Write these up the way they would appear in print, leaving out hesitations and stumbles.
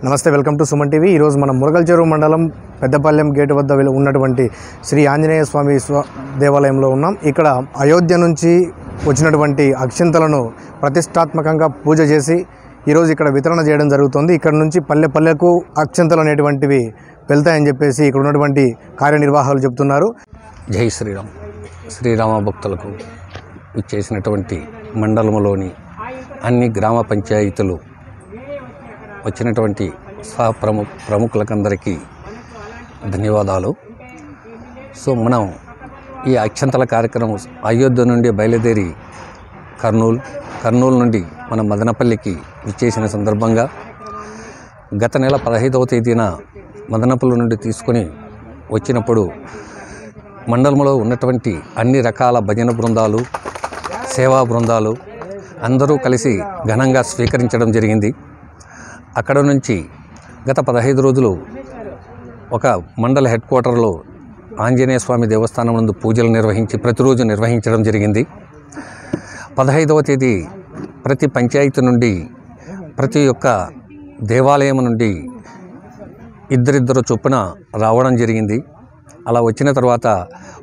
నమస్తే, welcome to Suman TV. ఈరోజు మనం మురగల్చెరువు మండలం పెద్దపల్లెం గేటు వద్ద ఉన్నటువంటి శ్రీ ఆంజనేయ స్వామి దేవాలయంలో ఉన్నాం. ఇక్కడ అయోధ్య నుంచి వచ్చినటువంటి అక్షింతలను ప్రతిష్టాత్మకంగా పూజ చేసి ఈరోజు ఇక్కడ వితరణ చేయడం జరుగుతుంది. ఇక్కడ నుంచి పల్లె పల్లెకు అక్షింతలు అనేటువంటివి వెళ్తాయని చెప్పేసి ఇక్కడ ఉన్నటువంటి కార్యనిర్వాహకులు చెప్తున్నారు. జై శ్రీరామ్. శ్రీరామ భక్తులకు ఇచ్చేసినటువంటి మండలంలోని అన్ని గ్రామ పంచాయతీలు వచ్చినటువంటి ప్రముఖులకందరికీ ధన్యవాదాలు. సో మనం ఈ అక్షంతల కార్యక్రమం అయోధ్య నుండి బయలుదేరి కర్నూలు నుండి మన మదనపల్లికి విచ్చేసిన సందర్భంగా గత నెల 15వ తేదీన మదనపల్లి నుండి తీసుకొని వచ్చినప్పుడు మండలంలో ఉన్నటువంటి అన్ని రకాల భజన బృందాలు, సేవా బృందాలు అందరూ కలిసి ఘనంగా స్వీకరించడం జరిగింది. అక్కడ నుంచి గత 15 రోజులు ఒక మండల హెడ్ క్వార్టర్లో ఆంజనేయ స్వామి దేవస్థానం నందు పూజలు ప్రతిరోజు నిర్వహించడం జరిగింది. 15వ తేదీ ప్రతి పంచాయతీ నుండి ప్రతి ఒక్క దేవాలయం నుండి ఇద్దరిద్దరు చొప్పున రావడం జరిగింది. అలా వచ్చిన తర్వాత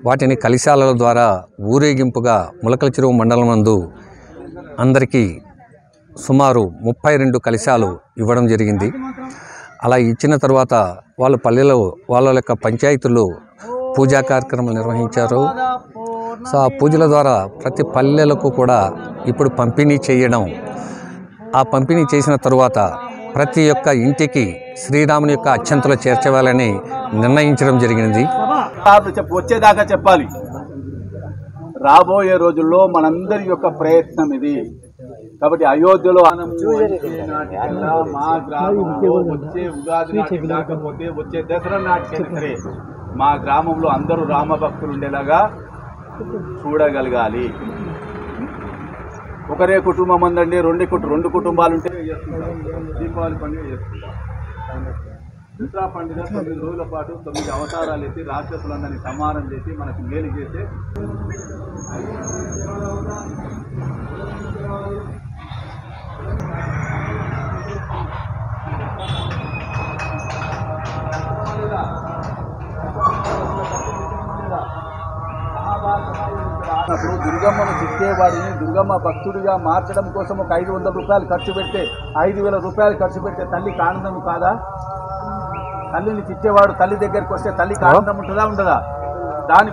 వాటిని కలశాల ద్వారా ఊరేగింపుగా ములకల్చెరువు మండలం నందు అందరికీ సుమారు 32 కలశాలు ఇవ్వడం జరిగింది. అలా ఇచ్చిన తర్వాత వాళ్ళు పల్లెలో వాళ్ళ యొక్క పంచాయతీల్లో పూజా కార్యక్రమాలు నిర్వహించారు. సో ఆ పూజల ద్వారా ప్రతి పల్లెలకు కూడా ఇప్పుడు పంపిణీ చేయడం, ఆ పంపిణీ చేసిన తరువాత ప్రతి ఒక్క ఇంటికి శ్రీరాముని యొక్క అక్షంతలు చేర్చవాలని నిర్ణయించడం జరిగింది. వచ్చేదాకా చెప్పాలి. రాబోయే రోజుల్లో మనందరి యొక్క ప్రయత్నం ఇది. కాబట్టి అయోధ్యలో మా గ్రామంలో వచ్చే ఉగాది నాటికి కాకపోతే వచ్చే దసరా నాటికైనా సరే మా గ్రామంలో అందరూ రామభక్తులు ఉండేలాగా చూడగలగాలి. ఒకరే కుటుంబం ఉందండి, రెండు కుటుంబాలు ఉంటే దీపావళి పండుగ చేసుకుంటాం. దసరా పండుగ 9 రోజుల పాటు 9 అవతారాలు ఎత్తి రాక్షసులందరినీ సమానం చేసి మనకు మేలు చేసే దుర్గమ్మను చిక్కేవాడిని దుర్గమ్మ భక్తుడిగా మార్చడం కోసం ఒక 500 రూపాయలు ఖర్చు పెడితే 5,000 రూపాయలు ఖర్చు పెడితే తల్లికి ఆనందం కాదా? తల్లిని చిచ్చేవాడు తల్లి దగ్గరికి వస్తే తల్లికి ఆనందం ఉంటుందా ఉండదా? దాని